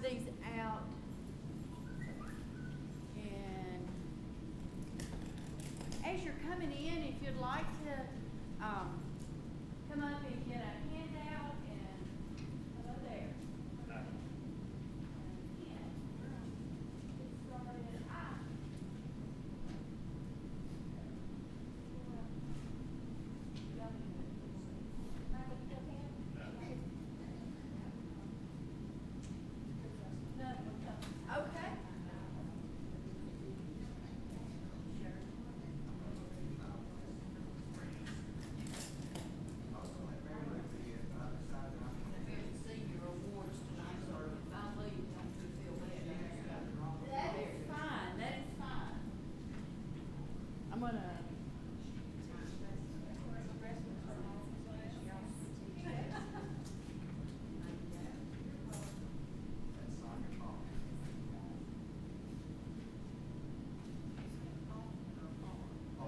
these out. And as you're coming in, if you'd like to come up and get a handout, and hello there.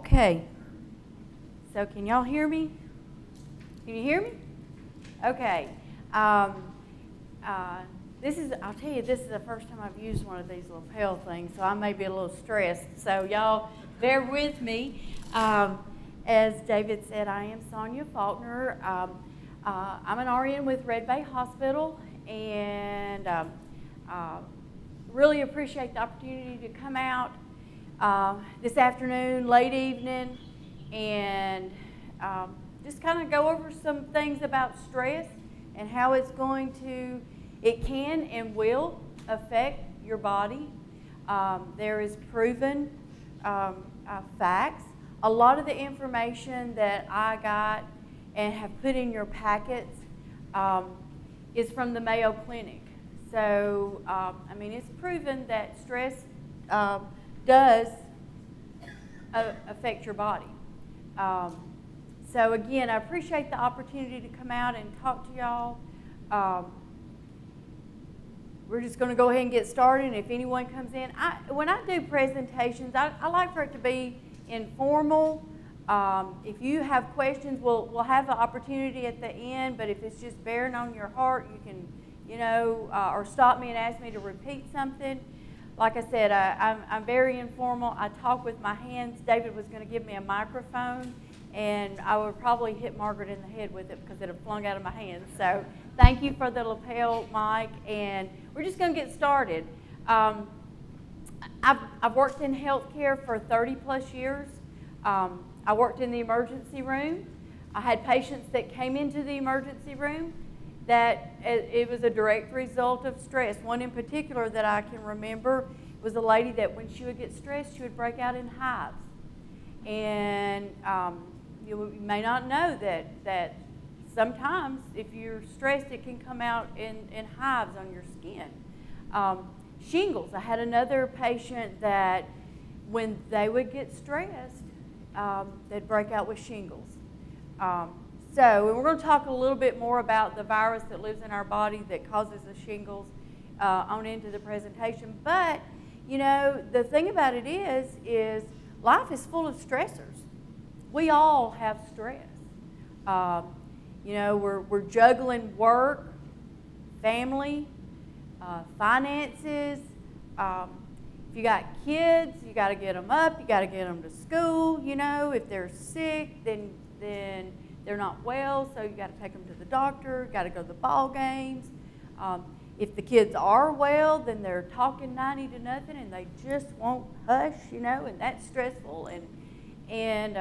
Okay, so can y'all hear me? Can you hear me? Okay. I'll tell you, this is the first time I've used one of these lapel things, so I may be a little stressed. So y'all bear with me. As David said, I am Sonia Faulkner. I'm an RN with Red Bay Hospital, and really appreciate the opportunity to come out this afternoon, late evening, and just kind of go over some things about stress and how it can and will affect your body. There is proven facts. A lot of the information that I got and have put in your packets is from the Mayo Clinic. So, it's proven that stress does affect your body. So again, I appreciate the opportunity to come out and talk to y'all. We're just going to go ahead and get started. And if anyone comes in, when I do presentations, I like for it to be informal. If you have questions, we'll have the opportunity at the end. But if it's just bearing on your heart, you can, or stop me and ask me to repeat something. Like I said, I'm very informal. I talk with my hands. David was going to give me a microphone, and I would probably hit Margaret in the head with it because it had flung out of my hands. So thank you for the lapel mic, and we're just going to get started. I've worked in healthcare for 30 plus years. I worked in the emergency room. I had patients that came into the emergency room that it was a direct result of stress. One in particular that I can remember was a lady that when she would get stressed, she would break out in hives. And you may not know that sometimes if you're stressed, it can come out in hives on your skin. Shingles. I had another patient that when they would get stressed, they'd break out with shingles. So we're going to talk a little bit more about the virus that lives in our body that causes the shingles on into the presentation. But, the thing about it is life is full of stressors. We all have stress. We're juggling work, family, finances. If you got kids, you got to get them up. You got to get them to school. If they're sick, then they're not well, so you got to take them to the doctor, got to go to the ball games. If the kids are well, then they're talking 90 to nothing and they just won't hush, and that's stressful. And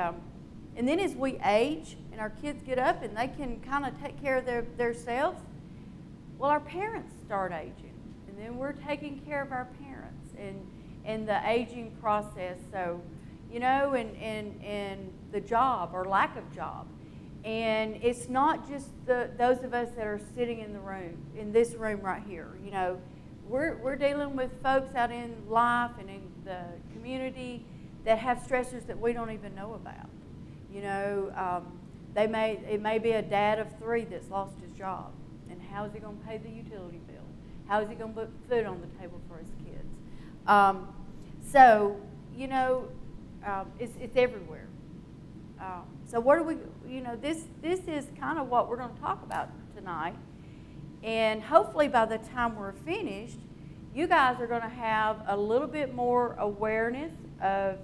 then as we age and our kids get up and they can kind of take care of themselves, well, our parents start aging. And then we're taking care of our parents and the aging process. So, and the job or lack of job. And it's not just those of us that are sitting in this room right here. We're dealing with folks out in life and in the community that have stressors that we don't even know about. It may be a dad of 3 that's lost his job, and how is he going to pay the utility bill? How is he going to put food on the table for his kids? It's everywhere. So what do we? This is kind of what we're going to talk about tonight. And hopefully by the time we're finished, you guys are going to have a little bit more awareness of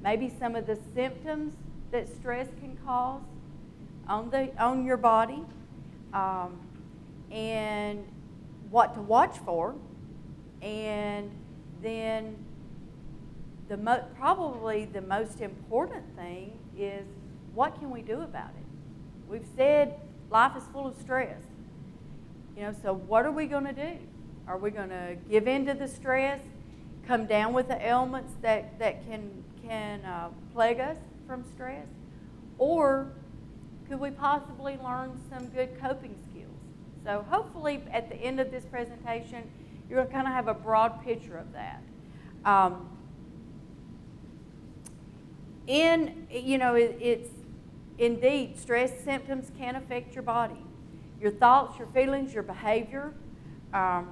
maybe some of the symptoms that stress can cause on your body, and what to watch for, and then probably the most important thing is, what can we do about it? We've said life is full of stress. So what are we going to do? Are we going to give in to the stress, come down with the ailments that can plague us from stress? Or could we possibly learn some good coping skills? So hopefully at the end of this presentation, you're going to kind of have a broad picture of that. It's indeed, stress symptoms can affect your body, your thoughts, your feelings, your behavior. And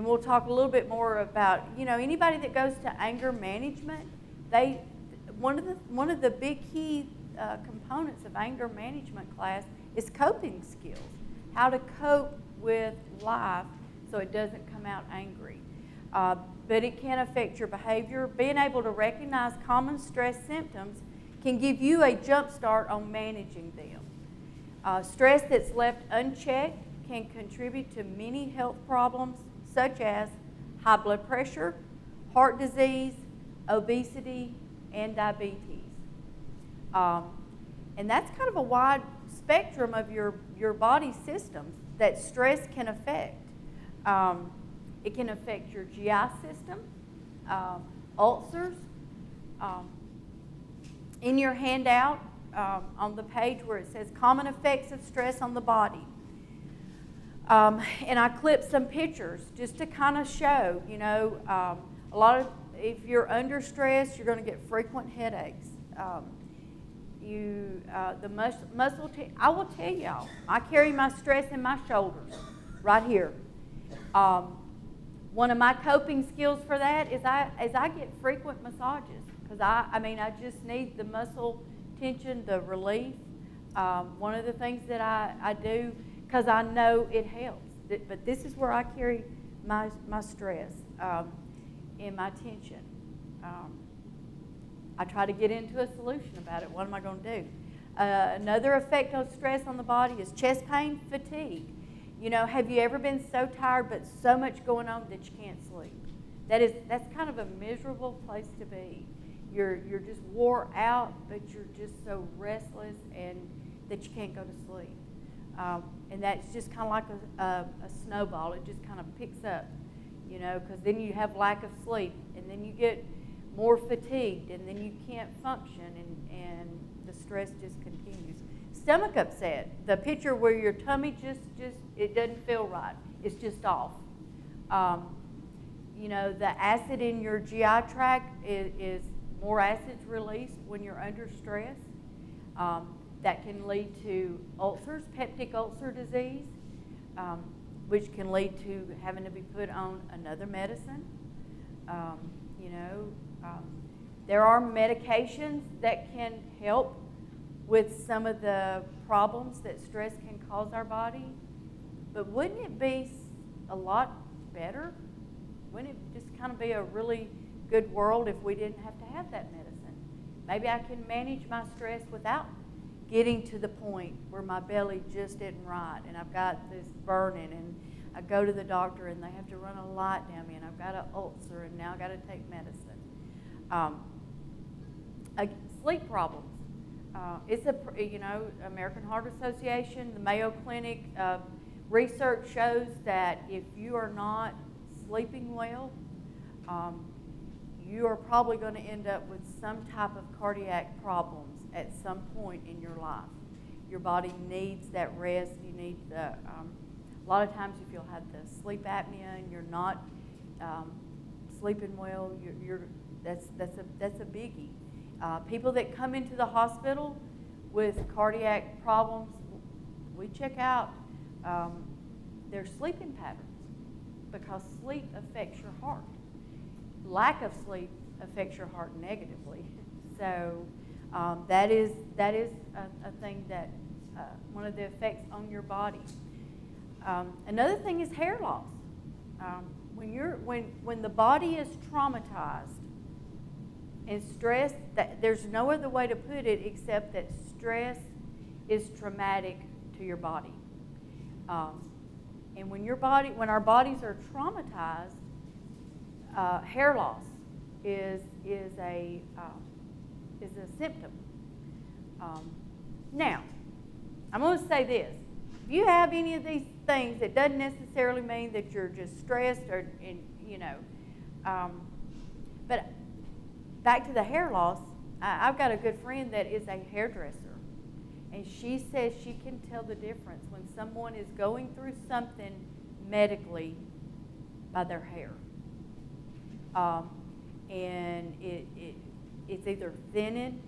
we'll talk a little bit more about, anybody that goes to anger management, one of the big key components of anger management class is coping skills, how to cope with life so it doesn't come out angry. But it can affect your behavior. Being able to recognize common stress symptoms can give you a jump start on managing them. Stress that's left unchecked can contribute to many health problems such as high blood pressure, heart disease, obesity, and diabetes. And that's kind of a wide spectrum of your body systems that stress can affect. It can affect your GI system, ulcers. In your handout, on the page where it says common effects of stress on the body, and I clipped some pictures just to kind of show, if you're under stress, you're going to get frequent headaches. I will tell y'all, I carry my stress in my shoulders right here. One of my coping skills for that is I get frequent massages, because I just need the muscle tension, the relief. One of the things that I do, because I know it helps. But this is where I carry my stress and my tension. I try to get into a solution about it. What am I going to do? Another effect of stress on the body is chest pain, fatigue. Have you ever been so tired but so much going on that you can't sleep? That's kind of a miserable place to be. You're just wore out, but you're just so restless and that you can't go to sleep. And that's just kind of like a snowball. It just kind of picks up, because then you have lack of sleep, and then you get more fatigued, and then you can't function, and the stress just continues. Stomach upset, the picture where your tummy just it doesn't feel right. It's just off. The acid in your GI tract is more acids released when you're under stress. That can lead to ulcers, peptic ulcer disease, which can lead to having to be put on another medicine. There are medications that can help with some of the problems that stress can cause our body. But wouldn't it be a lot better? Wouldn't it just kind of be a really good world if we didn't have to have that medicine? Maybe I can manage my stress without getting to the point where my belly just isn't right and I've got this burning, and I go to the doctor and they have to run a light down me, and I've got an ulcer, and now I've got to take medicine. Sleep problems. It's American Heart Association, the Mayo Clinic, research shows that if you are not sleeping well, you are probably going to end up with some type of cardiac problems at some point in your life. Your body needs that rest. You need a lot of times if you'll have the sleep apnea and you're not sleeping well, that's a biggie. People that come into the hospital with cardiac problems, we check out their sleeping patterns, because sleep affects your heart. Lack of sleep affects your heart negatively. So that is a thing that one of the effects on your body. Another thing is hair loss. When the body is traumatized and stressed, there's no other way to put it except that stress is traumatic to your body. And when our bodies are traumatized, hair loss is a symptom. Now, I'm going to say this: if you have any of these things, it doesn't necessarily mean that you're just stressed but back to the hair loss, I've got a good friend that is a hairdresser, and she says she can tell the difference when someone is going through something medically by their hair. And it's either thinning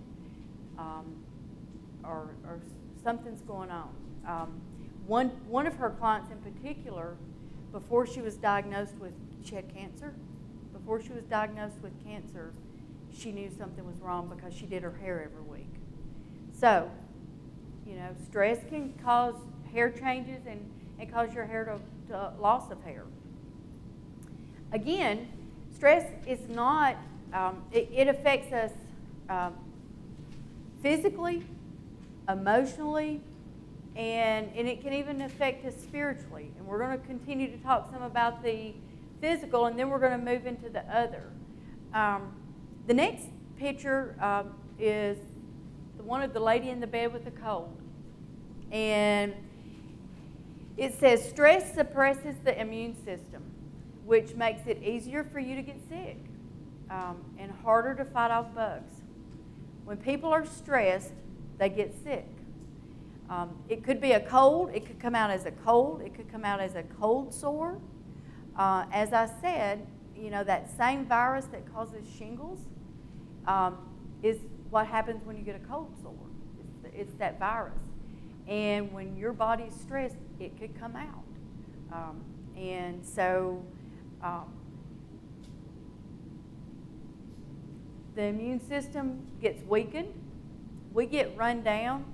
or something's going on. One of her clients in particular, before she was diagnosed with, she had cancer. Before she was diagnosed with cancer, she knew something was wrong because she did her hair every week. So, stress can cause hair changes and cause your hair to loss of hair. Again, stress is not, it affects us physically, emotionally, and it can even affect us spiritually. And we're going to continue to talk some about the physical, and then we're going to move into the other. The next picture is the one of the lady in the bed with the cold. And it says, stress suppresses the immune system, which makes it easier for you to get sick and harder to fight off bugs. When people are stressed, they get sick. It could be a cold. It could come out as a cold. It could come out as a cold sore. As I said, that same virus that causes shingles is what happens when you get a cold sore. It's that virus. And when your body's stressed, it could come out. And so the immune system gets weakened. We get run down.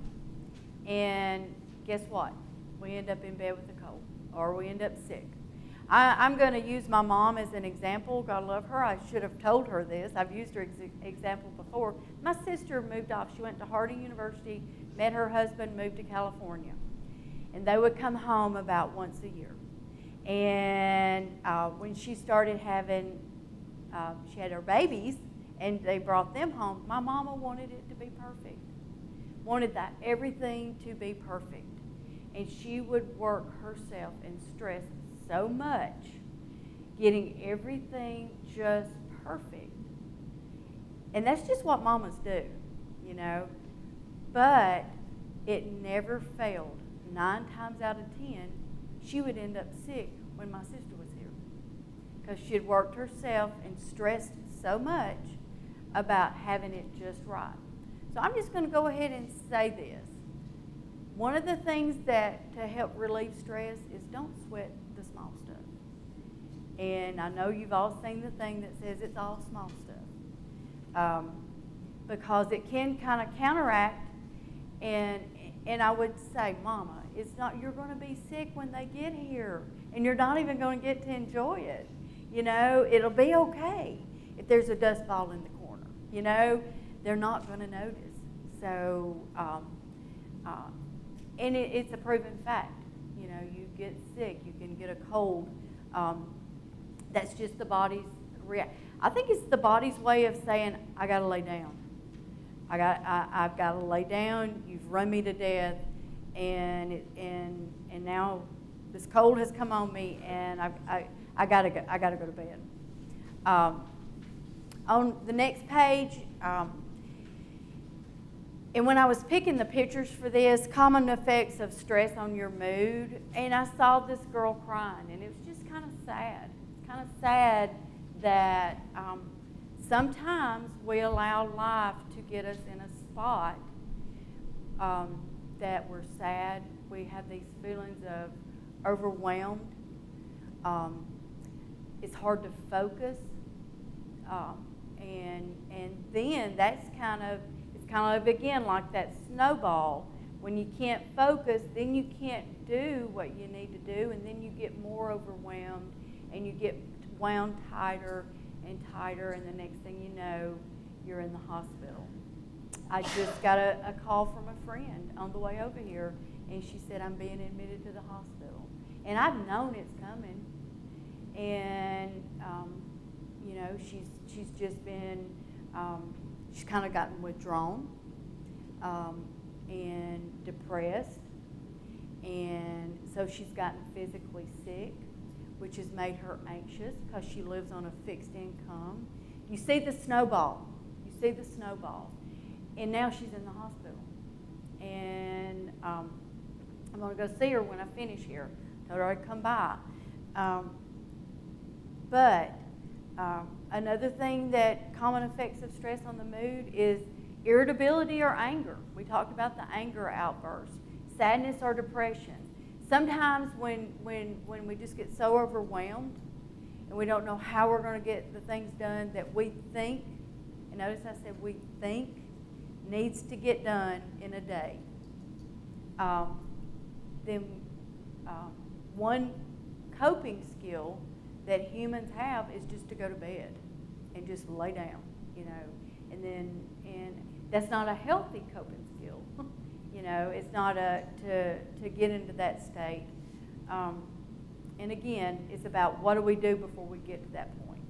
And guess what? We end up in bed with a cold, or we end up sick. I'm going to use my mom as an example. God love her. I should have told her this. I've used her example before. My sister moved off. She went to Harding University, met her husband, moved to California. And they would come home about once a year. And when she started having, she had her babies, and they brought them home, my mama wanted it to be perfect. Wanted that everything to be perfect. And she would work herself and stress so much, getting everything just perfect. And that's just what mamas do, But it never failed. 9 times out of 10, she would end up sick when my sister was here, because she had worked herself and stressed so much about having it just right. So I'm just going to go ahead and say this. One of the things that to help relieve stress is don't sweat the small stuff. And I know you've all seen the thing that says it's all small stuff, because it can kind of counteract. And I would say, Mama, it's not, you're going to be sick when they get here, and you're not even going to get to enjoy it. It'll be okay if there's a dust ball in the corner. They're not going to notice. So, and it's a proven fact. You get sick, you can get a cold. That's just the body's I think it's the body's way of saying, I got to lay down. I've got to lay down. You've run me to death, and now this cold has come on me, and I got to go to bed. On the next page. And when I was picking the pictures for this, common effects of stress on your mood, and I saw this girl crying, and it was just kind of sad. It's kind of sad that sometimes we allow life to get us in a spot that we're sad. We have these feelings of overwhelmed. It's hard to focus, and then that's kind of again like that snowball When you can't focus, then you can't do what you need to do, and then you get more overwhelmed, and you get wound tighter and tighter, and the next thing you know, you're in the hospital. I just got a call from a friend on the way over here, and she said, I'm being admitted to the hospital. And I've known it's coming. And, you know, she's just been, she's kind of gotten withdrawn and depressed. And so she's gotten physically sick, which has made her anxious because she lives on a fixed income. You see the snowball. You see the snowball. And now she's in the hospital. And I'm going to go see her when I finish here. Told her I'd come by. But another thing that common effects of stress on the mood is irritability or anger. We talked about the anger outburst, sadness or depression. Sometimes when we just get so overwhelmed and we don't know how we're going to get the things done that we think, and notice I said we think, needs to get done in a day, then one coping skill that humans have is just to go to bed and just lay down, you know, and that's not a healthy coping skill. You know, it's not to get into that state. And again, it's about what do we do before we get to that point.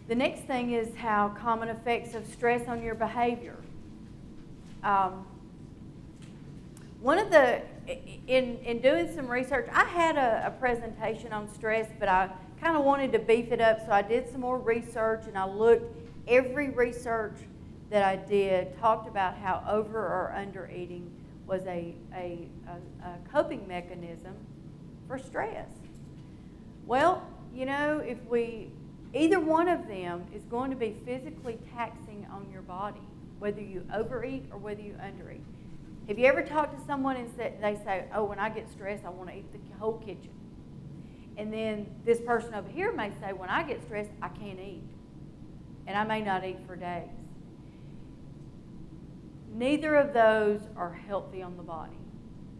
The next thing is how common effects of stress on your behavior. One of the, in doing some research, I had a presentation on stress, but I kind of wanted to beef it up, so I did some more research, and I looked. Every research that I did talked about how over or under eating was a coping mechanism for stress. Well, you know, if either one of them is going to be physically taxing on your body, whether you overeat or whether you undereat. Have you ever talked to someone and they say, oh, when I get stressed, I want to eat the whole kitchen? And then this person over here may say, when I get stressed, I can't eat. And I may not eat for days. Neither of those are healthy on the body,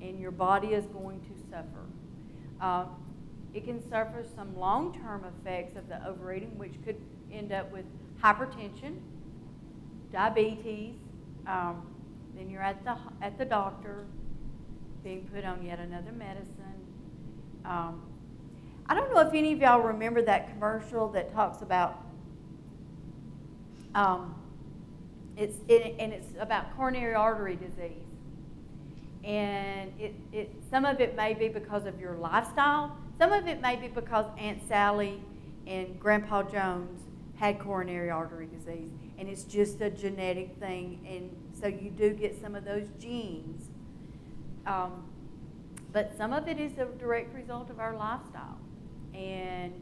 and your body is going to suffer. It can suffer some long-term effects of the overeating, which could end up with hypertension, diabetes, then you're at the doctor, being put on yet another medicine. I don't know if any of y'all remember that commercial that talks about it's about coronary artery disease, and some of it may be because of your lifestyle. Some of it may be because Aunt Sally and Grandpa Jones had coronary artery disease, and it's just a genetic thing, and so you do get some of those genes. But some of it is a direct result of our lifestyle, and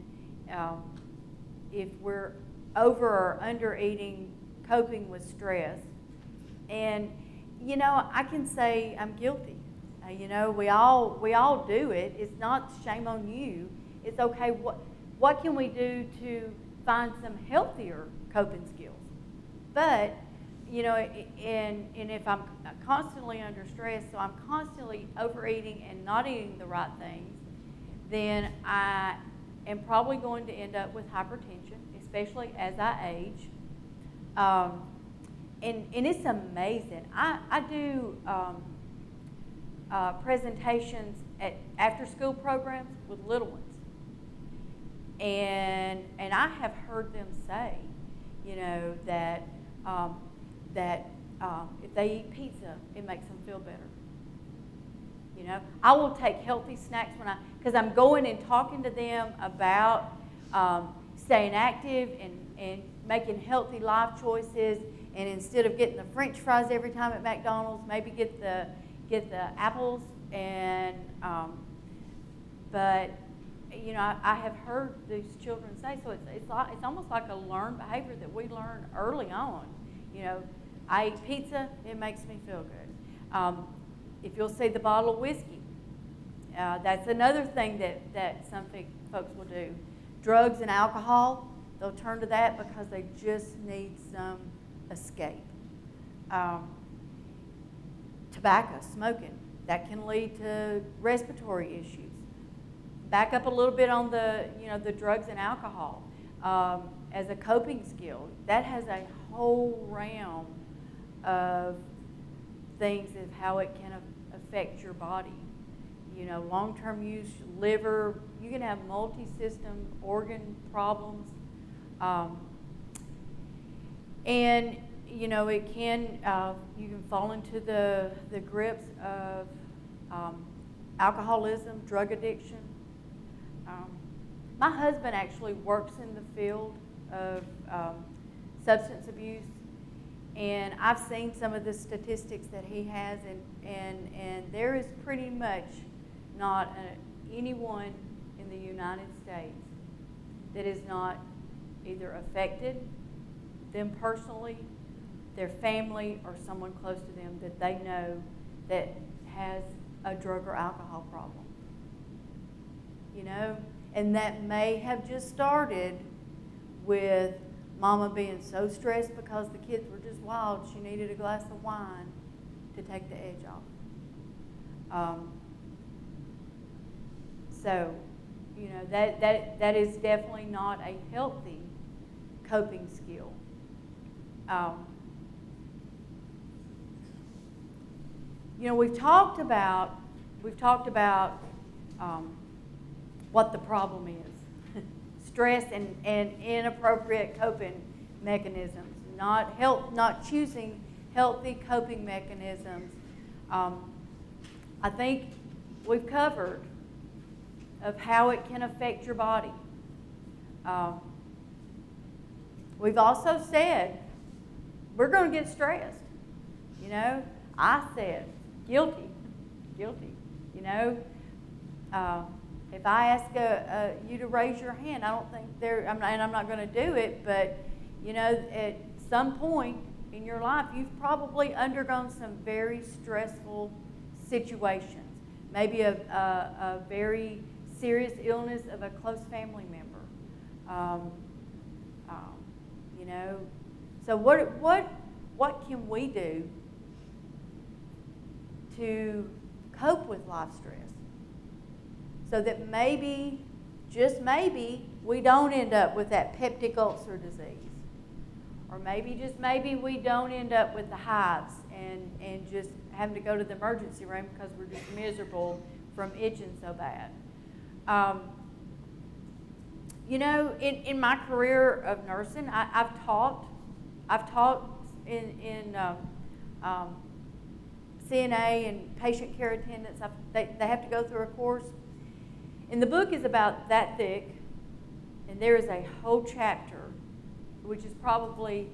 if we're over or under eating, coping with stress. And, you know, I can say I'm guilty. You know, we all do it. It's not shame on you. It's okay. What can we do to find some healthier coping skills? But, you know, and if I'm constantly under stress, so I'm constantly overeating and not eating the right things, then I am probably going to end up with hypertension, especially as I age. And it's amazing. I do presentations at after-school programs with little ones. And I have heard them say, you know, that if they eat pizza, it makes them feel better. You know, I will take healthy snacks because I'm going and talking to them about staying active and making healthy life choices. And instead of getting the French fries every time at McDonald's, maybe get the apples. And but you know, I have heard these children say, so it's almost like a learned behavior that we learn early on. You know, I eat pizza, it makes me feel good. If you'll see the bottle of whiskey, that's another thing that some folks will do. Drugs and alcohol, they'll turn to that because they just need some escape. Tobacco, smoking, that can lead to respiratory issues. Back up a little bit on the drugs and alcohol. As a coping skill, that has a whole realm of things of how it can affect your body. Long-term use, liver, you can have multi-system organ problems. And it can, you can fall into the grips of alcoholism, drug addiction. My husband actually works in the field of substance abuse, and I've seen some of the statistics that he has, and there is pretty much not anyone in the United States that is not either affected, them personally, their family, or someone close to them that they know that has a drug or alcohol problem. And that may have just started with mama being so stressed because the kids were just wild, she needed a glass of wine to take the edge off. So, that is definitely not a healthy coping skill. We've talked about what the problem is. Stress and inappropriate coping mechanisms, not choosing healthy coping mechanisms. I think we've covered of how it can affect your body. We've also said we're going to get stressed. I said guilty. If I ask you to raise your hand, I don't think and I'm not going to do it, but at some point in your life, you've probably undergone some very stressful situations. Maybe a very serious illness of a close family member. So what can we do to cope with life stress, so that maybe, just maybe, we don't end up with that peptic ulcer disease, or maybe, just maybe, we don't end up with the hives and just having to go to the emergency room because we're just miserable from itching so bad. In my career of nursing, I've taught in CNA and patient care attendants. They have to go through a course. And the book is about that thick, and there is a whole chapter, which is probably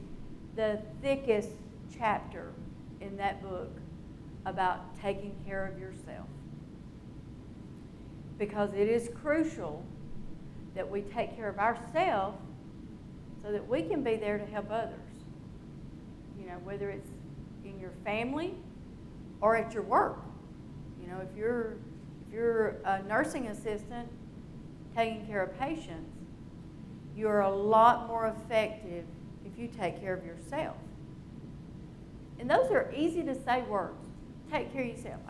the thickest chapter in that book, about taking care of yourself. Because it is crucial that we take care of ourselves so that we can be there to help others. Whether it's in your family or at your work. If you're a nursing assistant taking care of patients, you're a lot more effective if you take care of yourself. And those are easy to say words. Take care of yourself.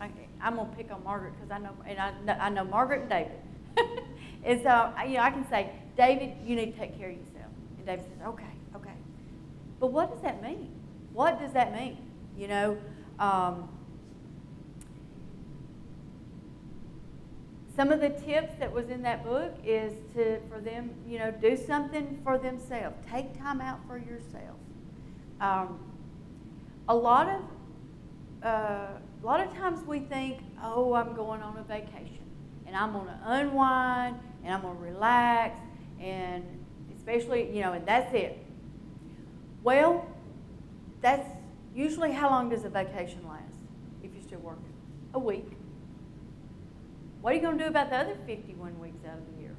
I'm going to pick on Margaret because I know Margaret and David. And so, I can say, David, you need to take care of yourself. And David says, okay. But what does that mean? What does that mean? Some of the tips that was in that book is for them, do something for themselves. Take time out for yourself. A lot of times we think, oh, I'm going on a vacation, and I'm going to unwind, and I'm going to relax, and especially, and that's it. Well, that's usually, how long does a vacation last if you're still working? A week. What are you going to do about the other 51 weeks out of the year?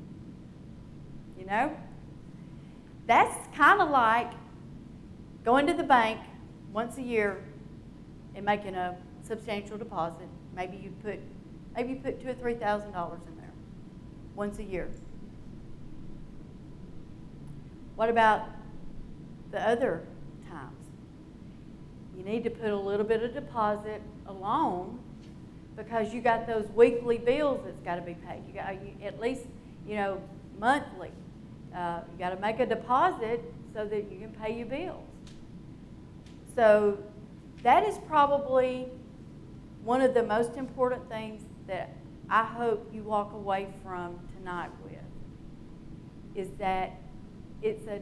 That's kind of like going to the bank once a year and making a substantial deposit. Maybe you put $2,000 or $3,000 in there once a year. What about the other times? you need to put a little bit of deposit along because you got those weekly bills that's got to be paid. You got at least, monthly. You got to make a deposit so that you can pay your bills. So that is probably one of the most important things that I hope you walk away from tonight with, is that it's a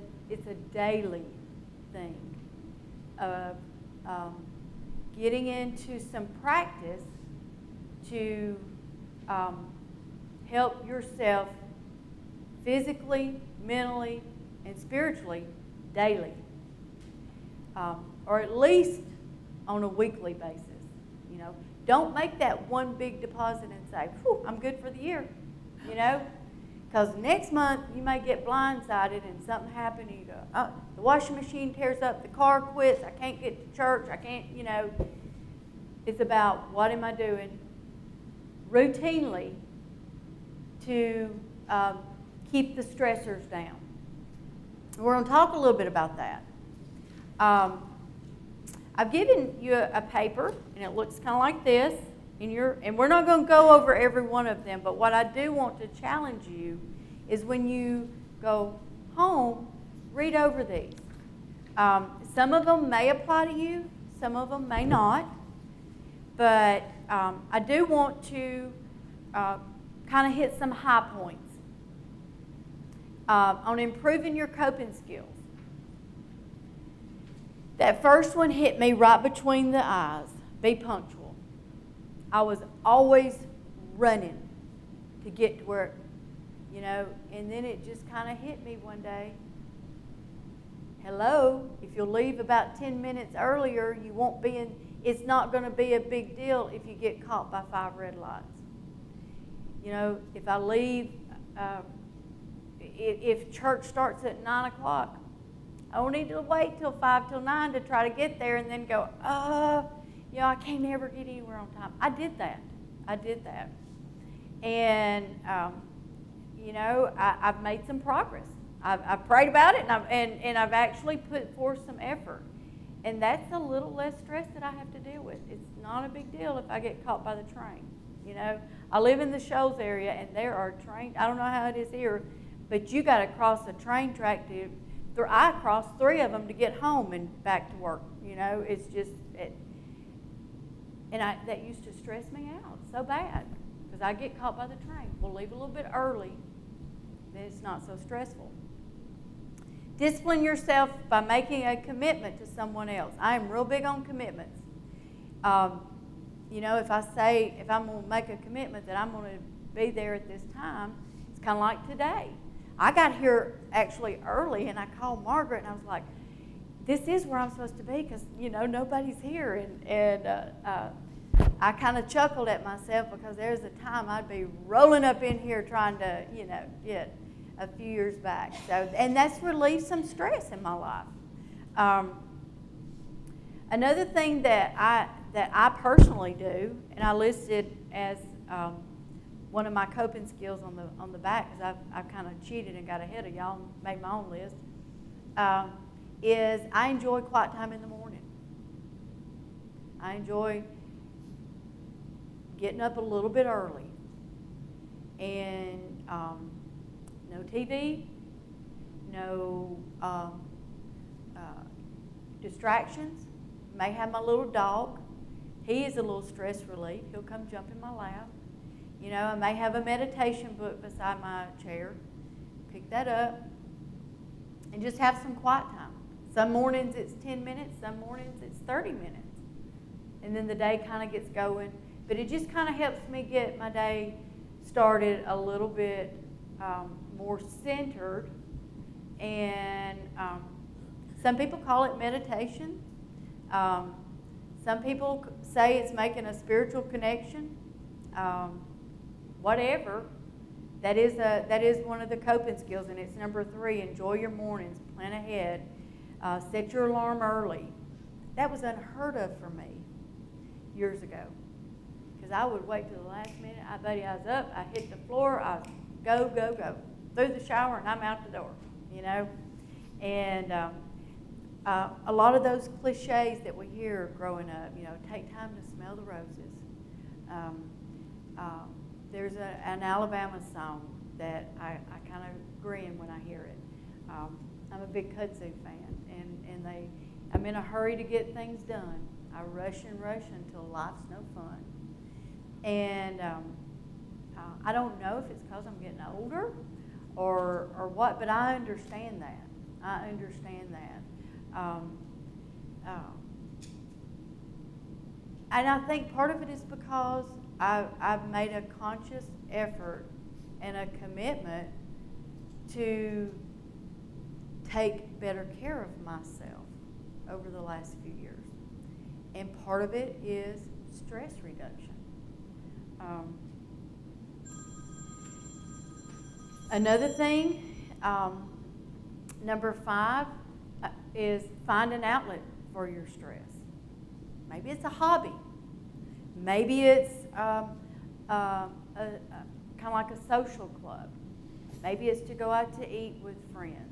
daily thing of getting into some practice to help yourself physically, mentally, and spiritually daily, or at least on a weekly basis. Don't make that one big deposit and say, "Whew, I'm good for the year," because next month you may get blindsided and something happens and you go, "Oh, the washing machine tears up, the car quits, I can't get to church, I can't," It's about what am I doing routinely to keep the stressors down. We're going to talk a little bit about that. I've given you a paper, and it looks kind of like this. And we're not going to go over every one of them, but what I do want to challenge you is when you go home, read over these. Some of them may apply to you, some of them may not, but I do want to kind of hit some high points on improving your coping skills. That first one hit me right between the eyes. Be punctual. I was always running to get to work, and then it just kind of hit me one day. Hello, if you'll leave about 10 minutes earlier, you won't be in, it's not going to be a big deal if you get caught by 5 red lights. If I leave, if church starts at 9 o'clock, I don't need to wait till 5 till 9 to try to get there and then go, I can't never get anywhere on time. I did that. And, I've made some progress. I've prayed about it, and I've actually put forth some effort. And that's a little less stress that I have to deal with. It's not a big deal if I get caught by the train. I live in the Shoals area, and there are trains. I don't know how it is here, but you got to cross a train track I crossed 3 of them to get home and back to work. It's just, that used to stress me out so bad because I get caught by the train. We'll leave a little bit early, then it's not so stressful. Discipline yourself by making a commitment to someone else. I am real big on commitments. If I'm going to make a commitment that I'm going to be there at this time, it's kind of like today. I got here actually early, and I called Margaret, and I was like, this is where I'm supposed to be because, nobody's here. And I kind of chuckled at myself because there's a time I'd be rolling up in here trying to, get a few years back. And that's relieved some stress in my life. Another thing that I personally do, and I listed as one of my coping skills on the back, because I've kind of cheated and got ahead of y'all and made my own list, is I enjoy quiet time in the morning. I enjoy getting up a little bit early. And no TV, no distractions. May have my little dog. He is a little stress relief. He'll come jump in my lap. I may have a meditation book beside my chair. Pick that up and just have some quiet time. Some mornings it's 10 minutes, some mornings it's 30 minutes. And then the day kind of gets going. But it just kind of helps me get my day started a little bit more centered. And some people call it meditation. Some people say it's making a spiritual connection. Whatever. That is one of the coping skills, and it's number 3. Enjoy your mornings. Plan ahead. Set your alarm early. That was unheard of for me years ago, because I would wait till the last minute. I was up. I hit the floor. I was go through the shower, and I'm out the door. And a lot of those cliches that we hear growing up, take time to smell the roses. There's an Alabama song that I kind of grin when I hear it. I'm a big kudzu fan, and I'm in a hurry to get things done. I rush and rush until life's no fun. And I don't know if it's because I'm getting older or what, but I understand that. I understand that. And I think part of it is because I've made a conscious effort and a commitment to take better care of myself over the last few years. And part of it is stress reduction. Another thing, number 5, is find an outlet for your stress. Maybe it's a hobby. Maybe it's kind of like a social club. Maybe it's to go out to eat with friends.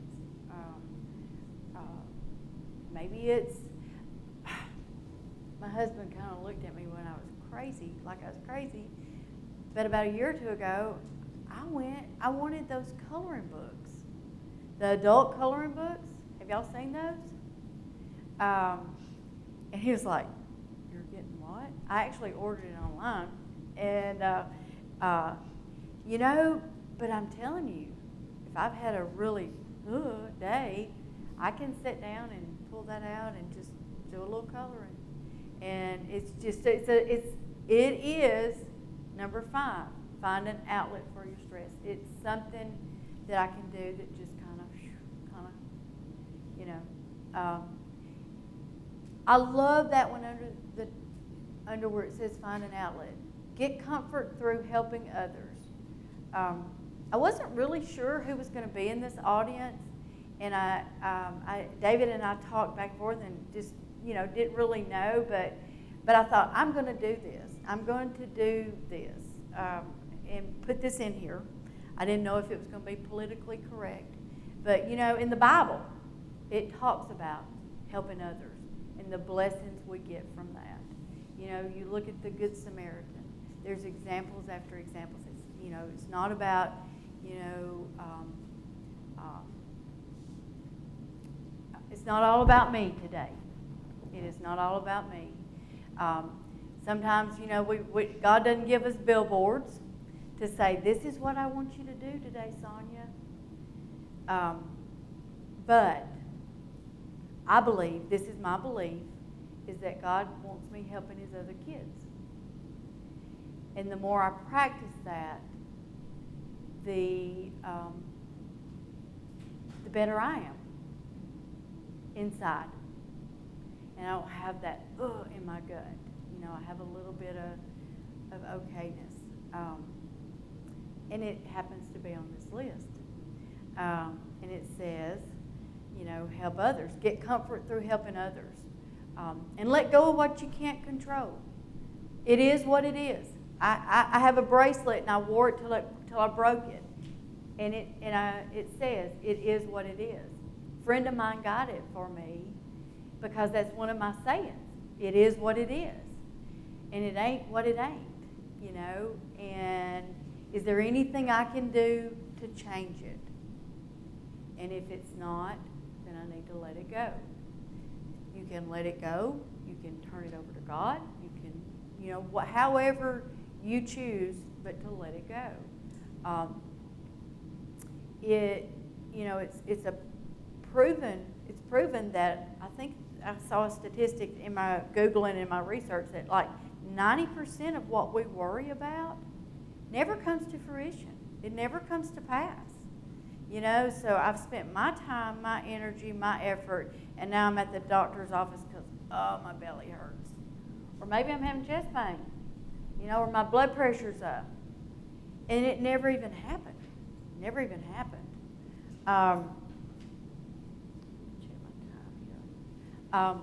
Maybe it's, my husband kind of looked at me when I was crazy, like I was crazy. But about a year or 2 ago, I wanted those coloring books, the adult coloring books. Have y'all seen those? And he was like, "You're getting what?" I actually ordered it online, and but I'm telling you, if I've had a really good day, I can sit down and pull that out and just do a little coloring. And it is number 5. Find an outlet for your stress. It's something that I can do that just kind of, I love that one under where it says find an outlet. Get comfort through helping others. I wasn't really sure who was going to be in this audience, and David and I talked back and forth and just, didn't really know, but I thought, I'm going to do this. I'm going to do this. And put this in here. I didn't know if it was going to be politically correct. But, in the Bible, it talks about helping others and the blessings we get from that. You look at the Good Samaritan. There's examples after examples. It's not about, it's not all about me today. It is not all about me. Sometimes, God doesn't give us billboards to say, this is what I want you to do today, Sonia. But I believe, this is my belief, is that God wants me helping his other kids. And the more I practice that, the better I am inside. And I don't have that in my gut. I have a little bit of okayness. And it happens to be on this list. And it says, help others. Get comfort through helping others. And let go of what you can't control. It is what it is. I have a bracelet and I wore it till I broke it. And it says, it is what it is. A friend of mine got it for me because that's one of my sayings. It is what it is. And it ain't what it ain't, And is there anything I can do to change it? And if it's not, then I need to let it go. You can let it go. You can turn it over to God. You can, however you choose, but to let it go. It's proven that, I think I saw a statistic in my Googling and my research that like 90% of what we worry about never comes to fruition. It never comes to pass. So I've spent my time, my energy, my effort, and now I'm at the doctor's office because, my belly hurts. Or maybe I'm having chest pain, or my blood pressure's up. And it never even happened. Never even happened. Check my time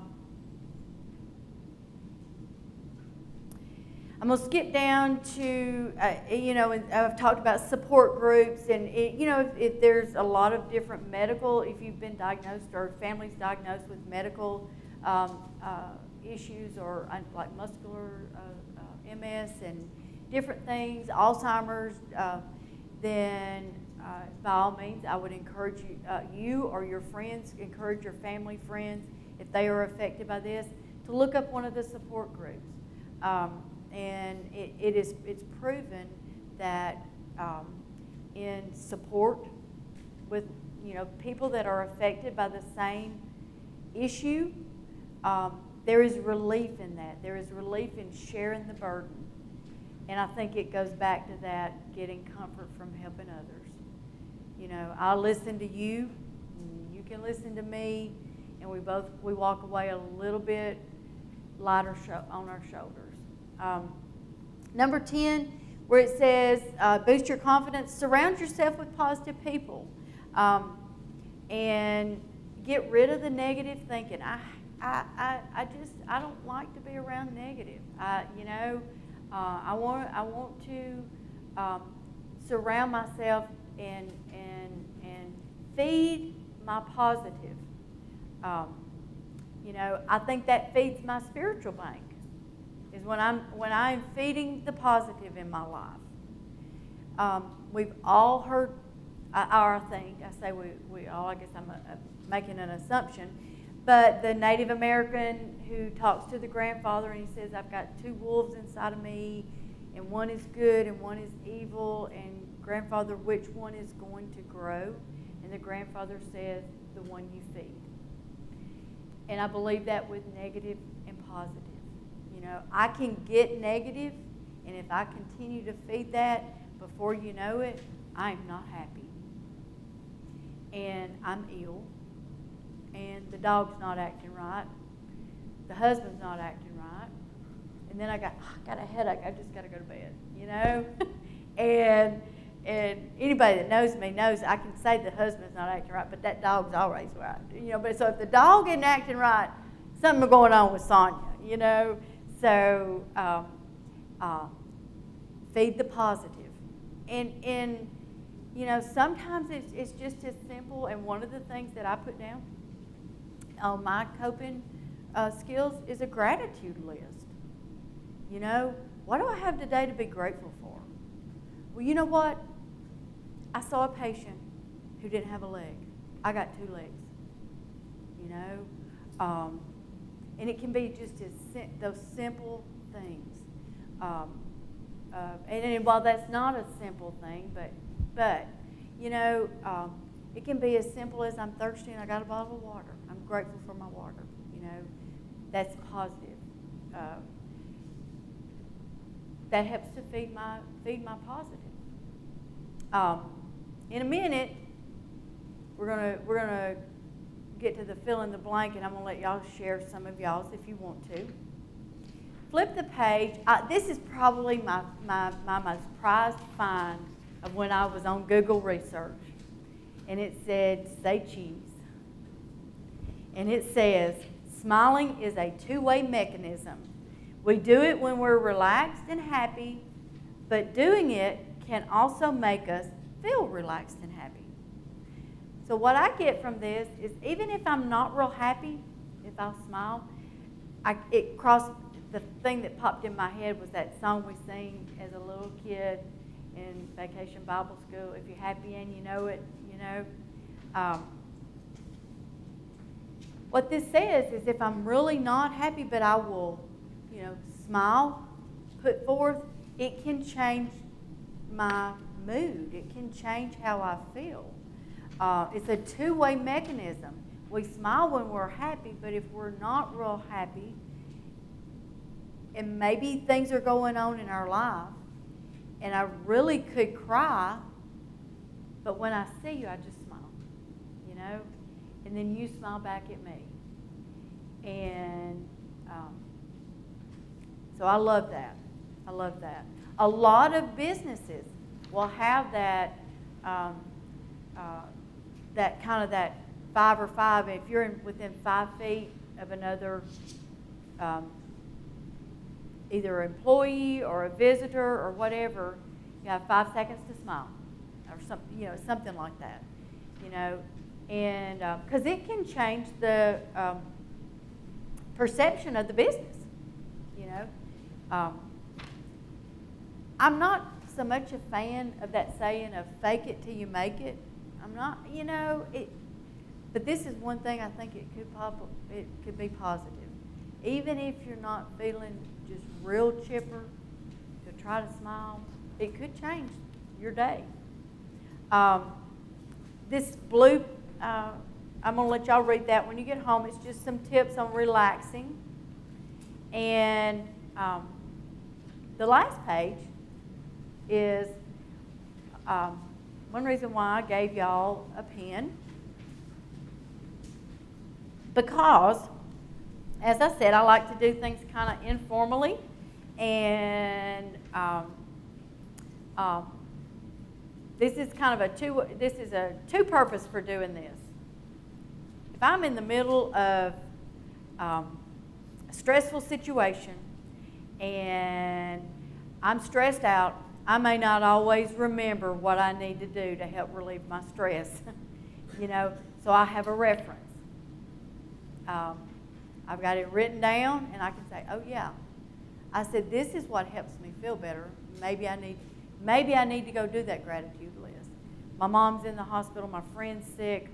here. I'm going to skip down to, and I've talked about support groups, and if there's a lot of different medical, if you've been diagnosed or families diagnosed with medical issues or like muscular MS and different things, Alzheimer's, then by all means, I would encourage you or your friends, encourage your family, friends, if they are affected by this, to look up one of the support groups. And it's proven that in support with people that are affected by the same issue, there is relief in that. There is relief in sharing the burden. And I think it goes back to that, getting comfort from helping others. I'll listen to you, you can listen to me, and we walk away a little bit lighter on our shoulders. Number 10, where it says, boost your confidence, surround yourself with positive people, and get rid of the negative thinking. I don't like to be around negative. I want to surround myself and feed my positive. I think that feeds my spiritual bank, is when I'm feeding the positive in my life. We've all heard, I guess I'm making an assumption, but the Native American who talks to the grandfather and he says, I've got two wolves inside of me, and one is good and one is evil, and grandfather, which one is going to grow? And the grandfather says, the one you feed. And I believe that with negative and positive. I can get negative, and if I continue to feed that, before you know it, I am not happy. And I'm ill. And the dog's not acting right. The husband's not acting right. And then I got a headache. I just got to go to bed, and anybody that knows me knows I can say the husband's not acting right, but that dog's always right. But so if the dog isn't acting right, something's going on with Sonia, So feed the positive. And sometimes it's just as simple, and one of the things that I put down on my coping skills is a gratitude list. What do I have today to be grateful for? Well, you know what? I saw a patient who didn't have a leg. I got 2 legs. And it can be just those simple things. And while that's not a simple thing, but it can be as simple as I'm thirsty and I got a bottle of water. I'm grateful for my water. That's positive. That helps to feed my positive. In a minute, we're gonna get to the fill in the blank, and I'm gonna let y'all share some of y'all's if you want to. Flip the page. This is probably my most prized find of when I was on Google research, and it said, "Say cheese," and it says, "Smiling is a two-way mechanism. We do it when we're relaxed and happy, but doing it can also make us feel relaxed and happy." So what I get from this is, even if I'm not real happy, if I smile, the thing that popped in my head was that song we sing as a little kid in Vacation Bible School, "If you're happy and you know it," What this says is, if I'm really not happy, but I will, smile, put forth, it can change my mood. It can change how I feel. It's a two-way mechanism. We smile when we're happy, but if we're not real happy, and maybe things are going on in our life, and I really could cry, but when I see you, I just smile, and then you smile back at me. And so I love that. I love that. A lot of businesses will have that that 5 or 5. If you're within 5 feet of another either an employee or a visitor or whatever, you have 5 seconds to smile, or something, something like that, and because it can change the perception of the business, I'm not so much a fan of that saying of fake it till you make it. I'm not, but this is one thing I think it could be positive. Even if you're not feeling just real chipper, to try to smile, it could change your day. This blue, I'm going to let y'all read that when you get home. It's just some tips on relaxing. And the last page is one reason why I gave y'all a pen. Because, as I said, I like to do things kind of informally, and this is kind of a two-purpose for doing this. If I'm in the middle of a stressful situation and I'm stressed out, I may not always remember what I need to do to help relieve my stress, so I have a reference. I've got it written down, and I can say, oh yeah, I said, this is what helps me feel better. Maybe I need to go do that gratitude list. My mom's in the hospital, my friend's sick,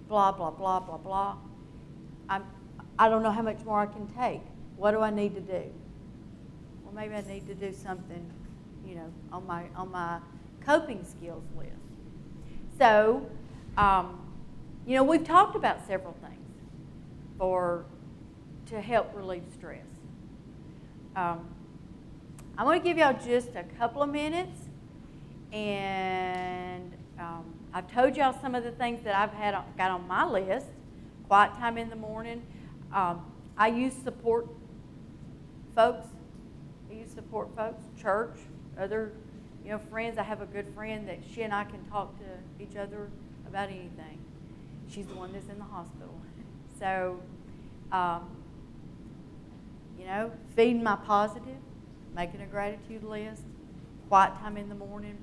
blah, blah, blah, blah, blah. I don't know how much more I can take. What do I need to do? Well, maybe I need to do something, on my coping skills list. So, we've talked about several things to help relieve stress. I'm going to give y'all just a couple of minutes, and I've told y'all some of the things that I've got on my list. Quiet time in the morning. I use support folks. Church, other, friends. I have a good friend that she and I can talk to each other about anything. She's the one that's in the hospital. So, feeding my positive, making a gratitude list, quiet time in the morning.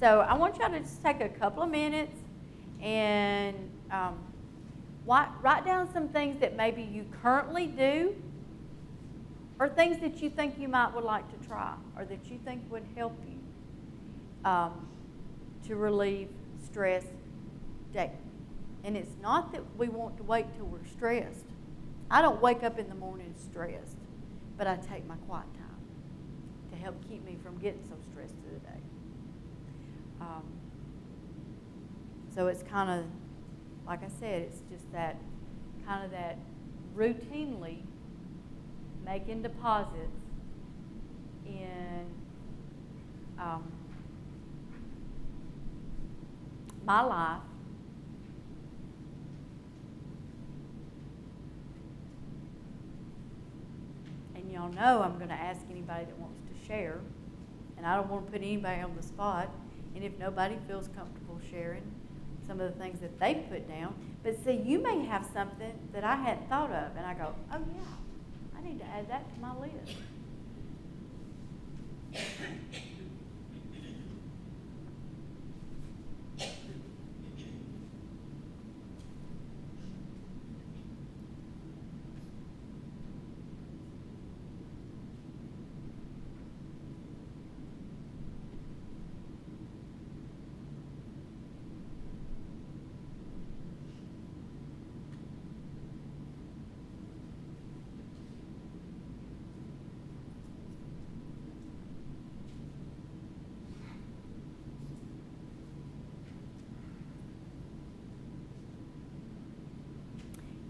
So I want y'all to just take a couple of minutes and write down some things that maybe you currently do, or things that you think you would like to try, or that you think would help you to relieve stress daily. And it's not that we want to wait till we're stressed. I don't wake up in the morning stressed, but I take my quiet time to help keep me from getting so stressed through the day. So it's kind of, like I said, it's just that kind of that routinely making deposits in my life. And y'all know I'm going to ask anybody that wants to share, and I don't want to put anybody on the spot. And if nobody feels comfortable sharing some of the things that they put down, but see, you may have something that I hadn't thought of, and I go, oh yeah, I need to add that to my list.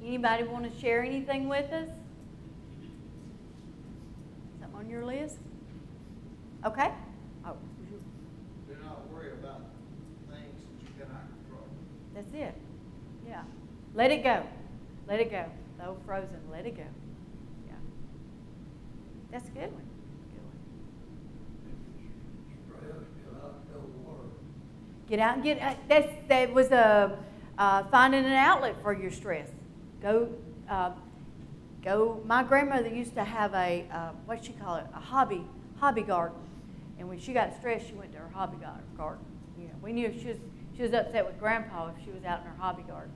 Anybody want to share anything with us? Something on your list? Okay. Oh. Do not worry about things that you cannot control. That's it. Yeah. Let it go. Let it go. The old Frozen, let it go. Yeah. That's a good one. Get out and that was finding an outlet for your stress. Go go. My grandmother used to have a what she call it, a hobby garden, and when she got stressed, she went to her hobby garden. You know, we knew if she was upset with Grandpa if she was out in her hobby garden.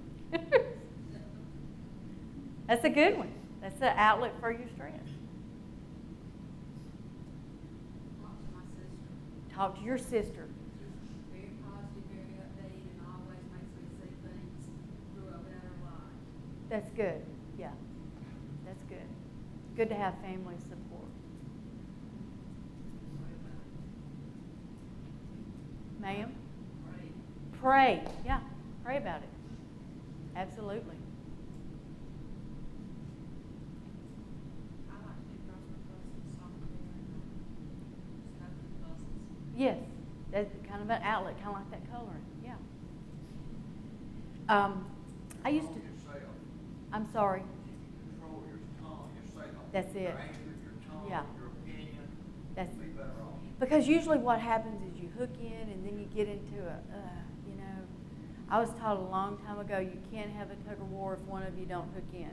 That's a good one. That's an outlet for your stress. Talk to your sister. Very positive, very upbeat, and always makes me see things through a better light. That's good. Yeah, that's good. Good to have family support. Ma'am? Pray. Yeah, pray about it. Absolutely. I like to do crossword puzzles, software, and spoken puzzles. Yes, that's kind of an outlet, kind of like that coloring. Yeah. I used to. Yourself. I'm sorry. Control your tongue, yourself. That's it. Your anger, your tongue, Yeah. your opinion. That's Be better off. because usually what happens is you hook in and then you get into a, you know. I was taught a long time ago you can't have a tug of war if one of you don't hook in.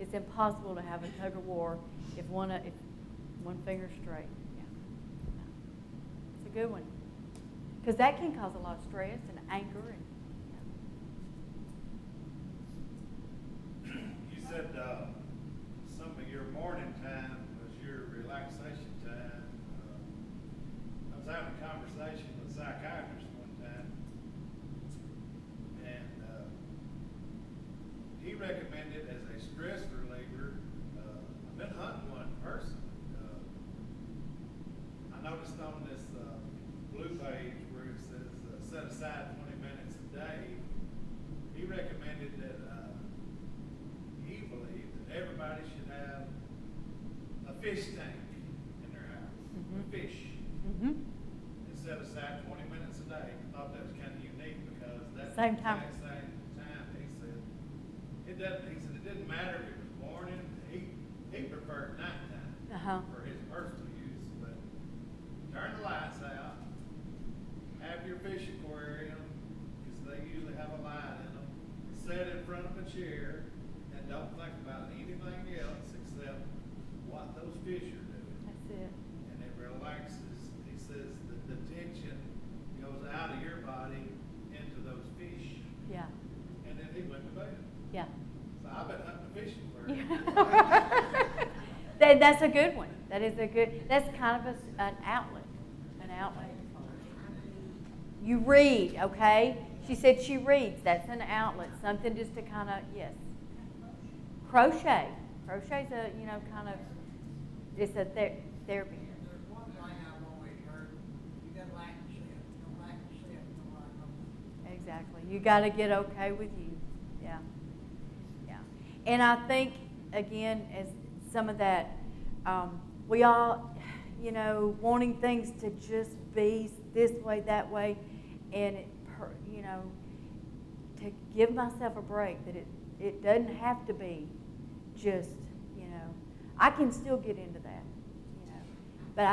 It's impossible to have a tug of war if one finger's straight. Yeah. It's a good one. Because that can cause a lot of stress and anger and. You said some of your morning time was your relaxation time. I was having a conversation with a psychiatrist one time, and he recommended as a stress reliever. I've been hunting one person. I noticed on this blue page where it says set aside 20 minutes a day. He recommended that he believed that everybody should have a fish tank in their house, a fish, Mm-hmm. and set aside 20 minutes a day. I thought that was kind of unique because that's Same the time. exact same time he said. He said it didn't matter if it was morning. He preferred nighttime for his personal use, but turn the lights out, have your fish aquarium, because they usually have a light in them, sit in front of a chair, and don't think about anything else except what those fish are doing. That's it. And it relaxes. He says that the tension goes out of your body into those fish. Yeah. And then he went to bed. Yeah. So I've been hunting a fishing for That's a good one. That's kind of an outlet. An outlet. You read, okay? She said she reads. That's an outlet. Something just to kind of, yes. Crochet. Crochet's a, kind of, it's a therapy. There's one thing I've always heard, you gotta like yourself. Don't like yourself, don't like nobody. Exactly. You got to get okay with you. Yeah. Yeah. And I think, again, as some of that, we all, wanting things to just be this way, that way, and, to give myself a break, that it doesn't have to be just, I can still get into that, but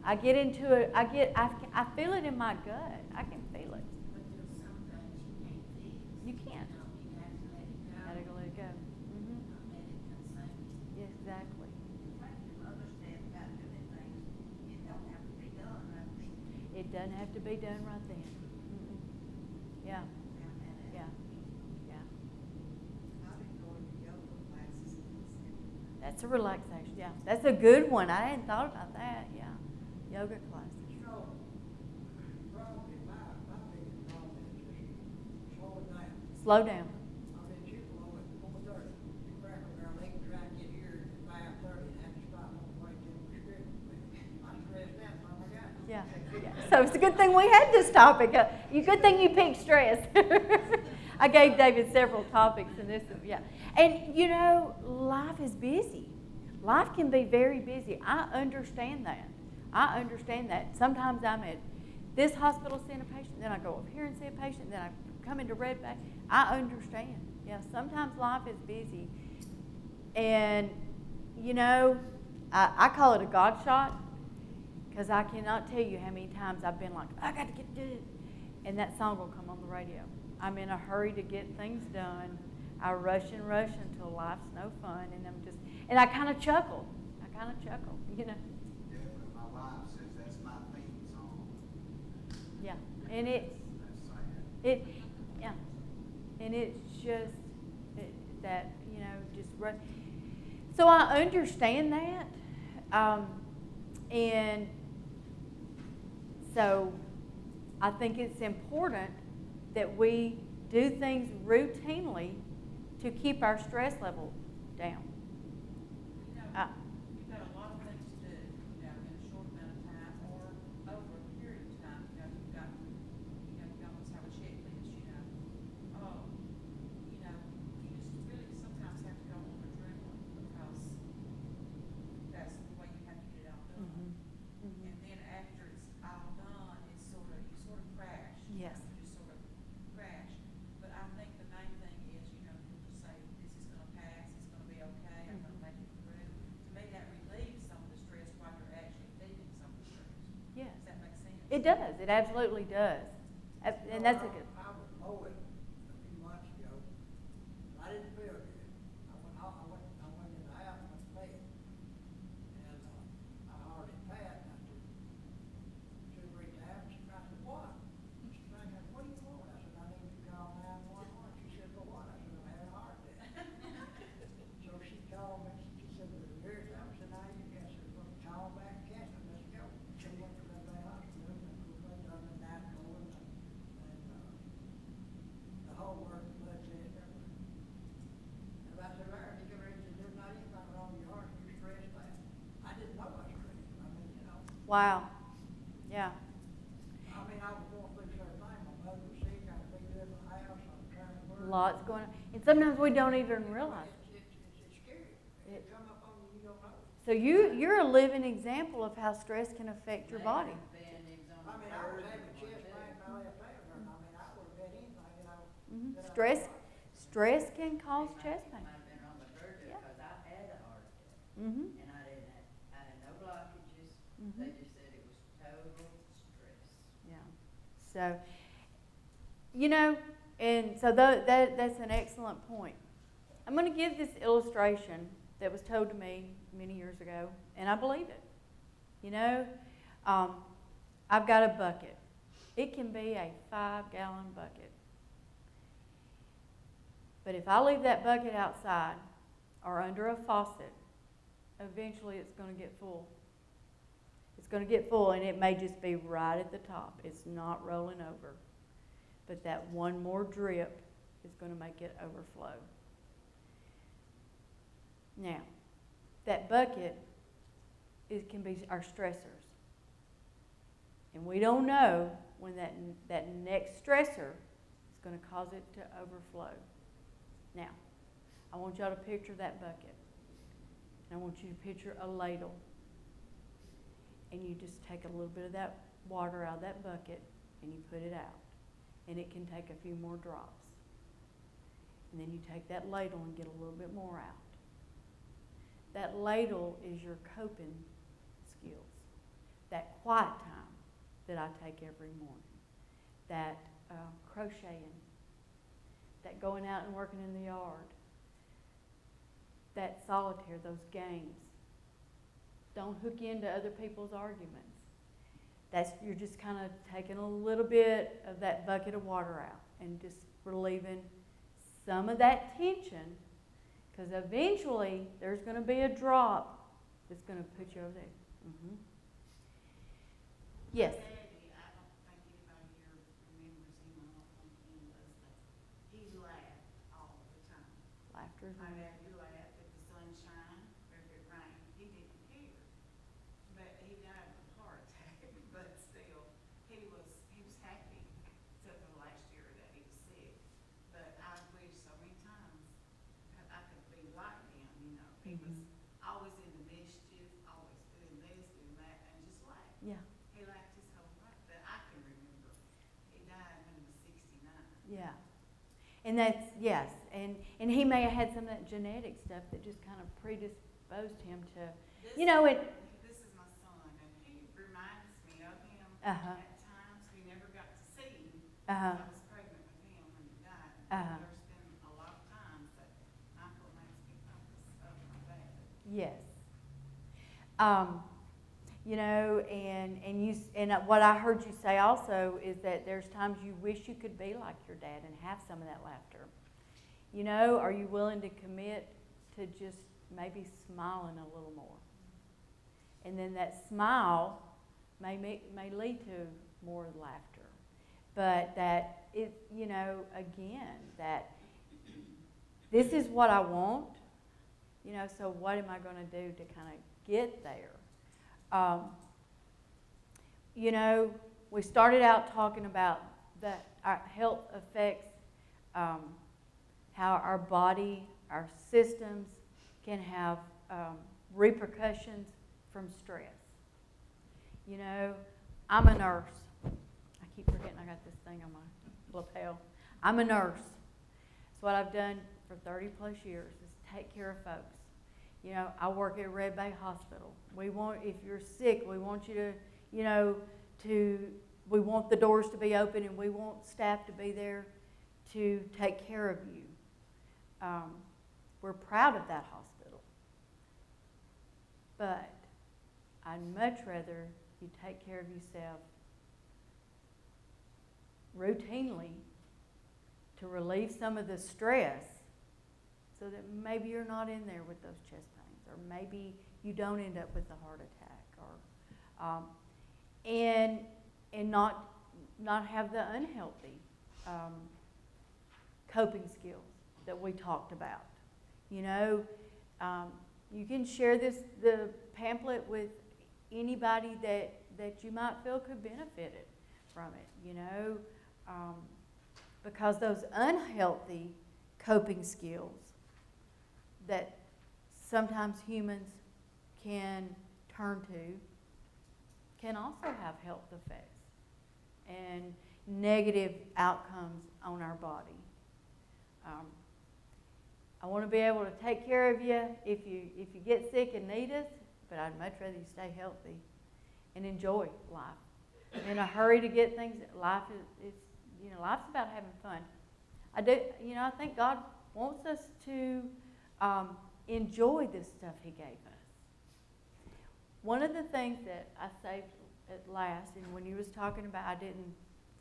I get into it, I feel it in my gut. I can feel it. But there's some things you can't fix. You can't. You have to let it go. Gotta go let it go. Mm-hmm. Not let it consume you. Yeah, exactly. Understand about doing things, it don't have to be done right then. It doesn't have to be done right then. Mm-mm. Yeah, yeah, yeah. I've been going to yoga classes and That's a relaxation. Yeah, that's a good one. I hadn't thought about that. Yeah, yoga classes. So, probably my biggest problem is just slow it down. Slow down. I mean, people always 4:30, you crack around, they can try to get here at 5:30 and have to stop on the way to the script. I'm stressed out, oh my God. Yeah, yeah. So it's a good thing we had this topic. Good thing you picked stress. I gave David several topics, and this is, yeah. And, life is busy. Life can be very busy. I understand that. Sometimes I'm at this hospital seeing a patient, then I go up here and see a patient, then I come into Red Bay. I understand. Yeah, sometimes life is busy. And, I call it a God shot, because I cannot tell you how many times I've been like, I got to get it. And that song will come on the radio. I'm in a hurry to get things done. I rush and rush until life's no fun. And I kind of chuckled, you know. Yeah, but my wife says that's my theme song. Yeah, and That's sad. yeah, and it's just that, you know, just run. So I understand that, and so I think it's important that we do things routinely to keep our stress level down. You know, Uh, you've got a lot of things to do, you know, in a short amount of time or over a period of time. You know, you almost have a checklist, you know. You know, you just really sometimes have to go on adrenaline because that's the way you have to get it all done. Mhm. And then after it's all done, it's you sort of crash. You Yes. know, you just sort of crash. But I think the main thing is, you know, people say, this is gonna pass, it's gonna be okay, I'm gonna make it through. To me, that relieves some of the stress while you're actually feeling some of the stress. Yes. Does that make sense? It does. It absolutely does. And that's a good. I was mowing a few months ago, and I didn't feel good. I went in the house and went to bed. And, I already passed, and I said, should read the house, I said, what? She said, what do you want? I said, I need to call 911. She said, for what? I said, I'm having a heart attack. So she called me, she said, well, here's the house, and I said, well, call back, Catherine, let's go. She went to the hospital, and we done the NACO and the whole work, blood test, everything. And I said, Larry, he come in and said, there's not anything wrong with your heart, you're stressed out. I didn't know I was stressed, I mean, you know. Wow. Yeah. I mean, I was going through certain things, my mother was sick, I was being in the house, I was trying to work. Lots going on. And sometimes we don't even realize. It's scary, it come up on you, you don't know. So you're a living example of how stress can affect your body. I mean, I was having chest pain, my left hand hurt, I mean, I would have had anything, you know. that I Stress, thought. stress can cause chest pain. Might have been on the verge Yeah. because I had a heart attack Mm-hmm. and I had no blockages. Mhm. They just said it was total stress. Yeah. So, you know, and so that's an excellent point. I'm going to give this illustration that was told to me many years ago, and I believe it. You know, I've got a bucket. It can be a 5-gallon bucket. But if I leave that bucket outside or under a faucet, eventually it's going to get full. It's going to get full, and it may just be right at the top. It's not rolling over. But that one more drip is going to make it overflow. Now, that bucket can be our stressors. And we don't know when that next stressor is going to cause it to overflow. Now, I want y'all to picture that bucket. And I want you to picture a ladle. And you just take a little bit of that water out of that bucket and you put it out. And it can take a few more drops. And then you take that ladle and get a little bit more out. That ladle is your coping skills. That quiet time that I take every morning. That crocheting. That going out and working in the yard. That solitaire, those games. Don't hook into other people's arguments. You're just kind of taking a little bit of that bucket of water out and just relieving some of that tension, because eventually there's going to be a drop that's going to put you over there. Mm-hmm. Yes. Daddy, I don't think anybody here remembers him. I don't think he was, he laughed all the time. Laughter is My one. dad, he laughed at the sunshine, or if it rained, he didn't care. But he died of a heart attack, but still, he was happy, except for the last year that he was sick. But I wish so many times that I could be like him, you know. He was always in the mischief, always doing this, doing that, and just laugh. Yeah. He laughed his whole life that I can remember. He died when he was 69. Yeah. And that's, yes. And he may have had some of that genetic stuff that just kind of predisposed him to, This, you know, it. This is my son, and he reminds me of him Uh-huh. at times. We never got to see him. Uh-huh. I was pregnant with him when he died. Uh-huh. There's been a lot of times that Michael makes me focus of my dad. Yes. You know, and what I heard you say also is that there's times you wish you could be like your dad and have some of that laughter. You know, are you willing to commit to just maybe smiling a little more? And then that smile may lead to more laughter. But that it, you know, again, that this is what I want, you know, so what am I going to do to kind of get there? You know, we started out talking about that our health affects how our body, our systems can have repercussions from stress. You know, I'm a nurse. I keep forgetting I got this thing on my lapel. I'm a nurse. So what I've done for 30 plus years is take care of folks. You know, I work at Red Bay Hospital. We want, if you're sick, we want you to, you know, we want the doors to be open and we want staff to be there to take care of you. We're proud of that hospital. But I'd much rather you take care of yourself routinely to relieve some of the stress so that maybe you're not in there with those chest pains, or maybe you don't end up with a heart attack, or and not have the unhealthy coping skills that we talked about. You know, you can share the pamphlet with anybody that you might feel could benefit from it. You know, because those unhealthy coping skills that sometimes humans can turn to can also have health effects and negative outcomes on our body. I want to be able to take care of you if you get sick and need us, but I'd much rather you stay healthy and enjoy life. In a hurry to get things, life is you know, life's about having fun. I think God wants us to enjoy this stuff He gave us. One of the things that I saved at last, and when you was talking about, I didn't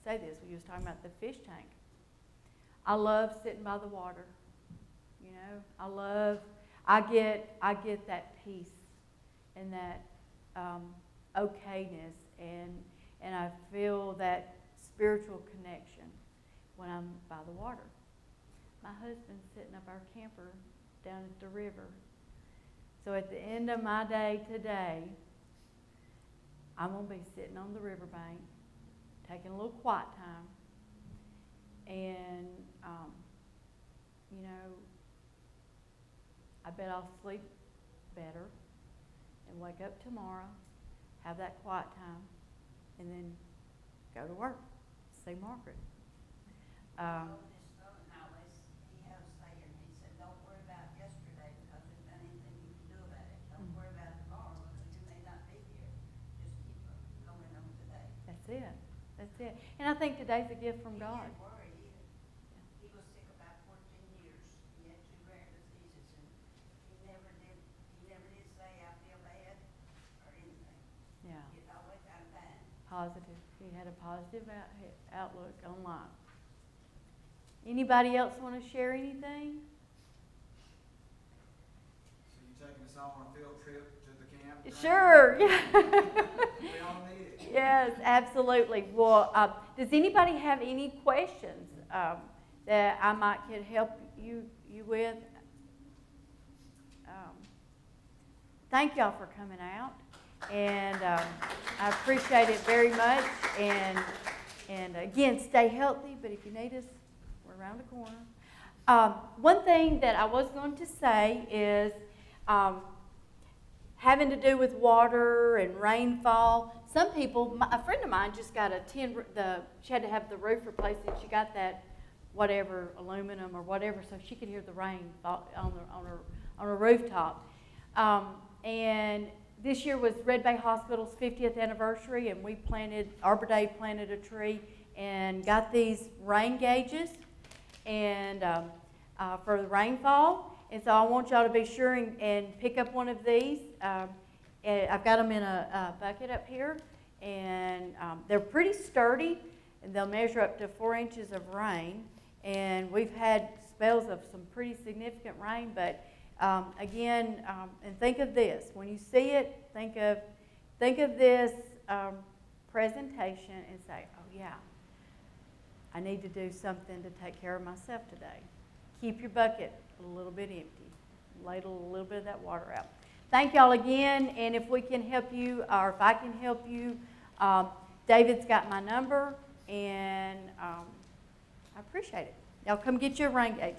say this, when you was talking about the fish tank. I love sitting by the water. You know, I get that peace and that okayness, and I feel that spiritual connection when I'm by the water. My husband's sitting up our camper down at the river. So at the end of my day today, I'm going to be sitting on the riverbank, taking a little quiet time, and, you know, I bet I'll sleep better and wake up tomorrow, have that quiet time, and then go to work, see Margaret. His son always, he has a saying, he said, don't worry about yesterday because there's not anything you can do about it. Don't worry about tomorrow because you may not be here. Just keep going on today. That's it. That's it. And I think today's a gift from God. He didn't worry either. He was sick about 14 years. He had 2 rare diseases, and he never did say, I feel bad or anything. Yeah. He always had a fine. Positive. He had a positive outlook on life. Anybody else want to share anything? So you taking us all on a field trip to the camp? Sure. We all need it. Yes, absolutely. Well, does anybody have any questions that I might could help you with? Thank y'all for coming out, and I appreciate it very much. And again, stay healthy. But if you need us, we're around the corner. One thing that I was going to say is having to do with water and rainfall. Some people, a friend of mine just got she had to have the roof replaced, and she got that whatever, aluminum or whatever, so she could hear the rain fall on her rooftop. And this year was Red Bay Hospital's 50th anniversary, and Arbor Day planted a tree and got these rain gauges and for the rainfall. And so I want y'all to be sure and pick up one of these. And I've got them in a bucket up here, and they're pretty sturdy, and they'll measure up to 4 inches of rain. And we've had spells of some pretty significant rain, but again, and think of this. When you see it, think of this presentation and say, oh yeah, I need to do something to take care of myself today. Keep your bucket a little bit empty. Ladle a little bit of that water out. Thank y'all again, and if we can help you, or if I can help you, David's got my number, and I appreciate it. Y'all come get your rain gauge.